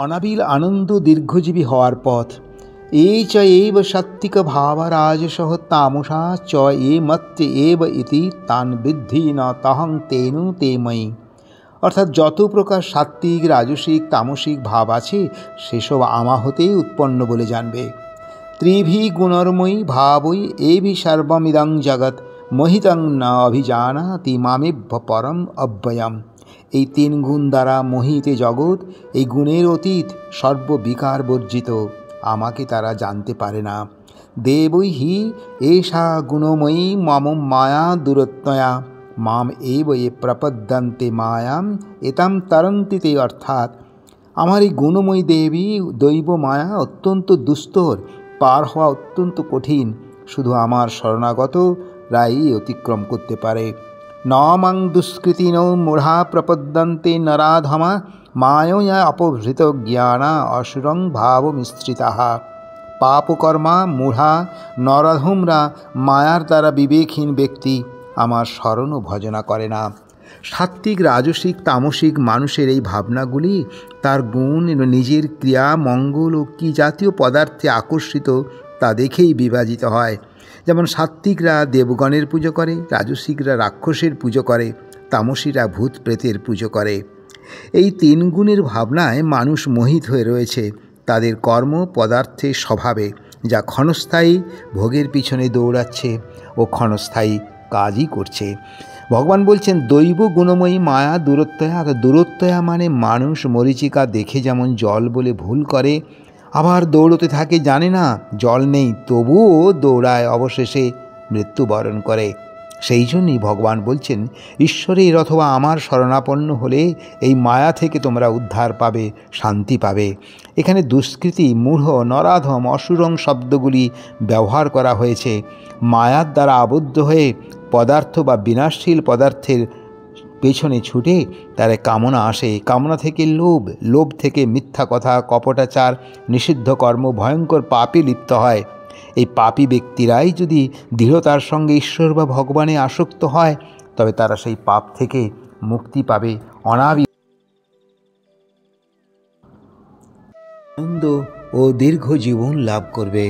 অনাবিল আনন্দ দীর্ঘজীবী হওয়ার পথ। এই চ এব সাত্ত্বিক ভাবারাজসহ তামসা চ এ মত্তে এব ইতি তান বৃদ্ধি ন তহং তেনু তে ময়ি। অর্থাৎ যত প্রকার সাত্ত্বিক রাজসিক তামসিক ভাব আছে সেসব আমা হতেই উৎপন্ন বলে জানবে। ত্রিভি গুণর্ময়ী ভাবৈ এবি সর্বমিদং জগৎ মোহিতং ন অভিজানাতি মামেভ্য পরম অব্যয়ম। এই তিন গুণ দ্বারা মোহিত জগৎ, এই গুণের অতীত, সর্ববিকার বর্জিত, আমাকে তারা জানতে পারে না। দেবৈ হি এষা গুণময়ী মম মায়া দূরত্বয়া মাম এব এ প্রপদ্যন্তে মায়াম এতাম তরন্তি তে। অর্থাৎ আমার এই গুণময়ী দেবী দৈব মায়া অত্যন্ত দুস্তর, পার হওয়া অত্যন্ত কঠিন, শুধু আমার শরণাগত রাই অতিক্রম করতে পারে। ন মাং দুষ্কৃতিন মূঢ়া প্রপদ্যন্তে নরাধমা মায়য়া অপহৃত জ্ঞানা অসুরং ভাব মিশ্রিতাঃ। পাপকর্মা মূঢ়া নরাধমরা মায়ার দ্বারা বিবেকহীন ব্যক্তি আমার শরণ ও ভজনা করে না। সাত্ত্বিক রাজসিক তামসিক মানুষের এই ভাবনাগুলি তার গুণ এবং নিজের ক্রিয়া মঙ্গল ও কী জাতীয় পদার্থে আকর্ষিত তা দেখেই বিভাজিত হয়। যেমন সাত্ত্বিকরা দেবগণের পুজো করে, রাজসিকরা রাক্ষসের পুজো করে, তামসীরা ভূত প্রেতের পুজো করে। এই তিন গুণের ভাবনায় মানুষ মোহিত হয়ে রয়েছে তাদের কর্ম পদার্থের স্বভাবে, যা ক্ষণস্থায়ী ভোগের পিছনে দৌড়াচ্ছে ও ক্ষণস্থায়ী কাজই করছে। ভগবান বলছেন দৈব গুণময়ী মায়া দূরত্বয়া। দূরত্বয়া মানে মানুষ মরীচিকা দেখে যেমন জল বলে ভুল করে, আবার দৌড়তে থাকে, জানে না জল নেই, তবুও দৌড়ায়, অবশেষে মৃত্যুবরণ করে। সেই জন্যই ভগবান বলছেন ঈশ্বরের অথবা আমার শরণাপন্ন হলে এই মায়া থেকে তোমরা উদ্ধার পাবে, শান্তি পাবে। এখানে দুষ্কৃতী, মূঢ়, নরাধম, অসুরং শব্দগুলি ব্যবহার করা হয়েছে। মায়ার দ্বারা আবদ্ধ হয়ে পদার্থ বা বিনাশশীল পদার্থের পেছনে ছুটে তার কামনা আসে। কামনা থেকে লোভ, লোভ থেকে মিথ্যা কথা, কপটাচার, নিষিদ্ধ কর্ম, ভয়ঙ্কর পাপে লিপ্ত হয়। এই পাপী ব্যক্তিরাই যদি দৃঢ়তার সঙ্গে ঈশ্বর বা ভগবানে আসক্ত হয় তবে তারা সেই পাপ থেকে মুক্তি পাবে, অনাবিল আনন্দ ও দীর্ঘ জীবন লাভ করবে।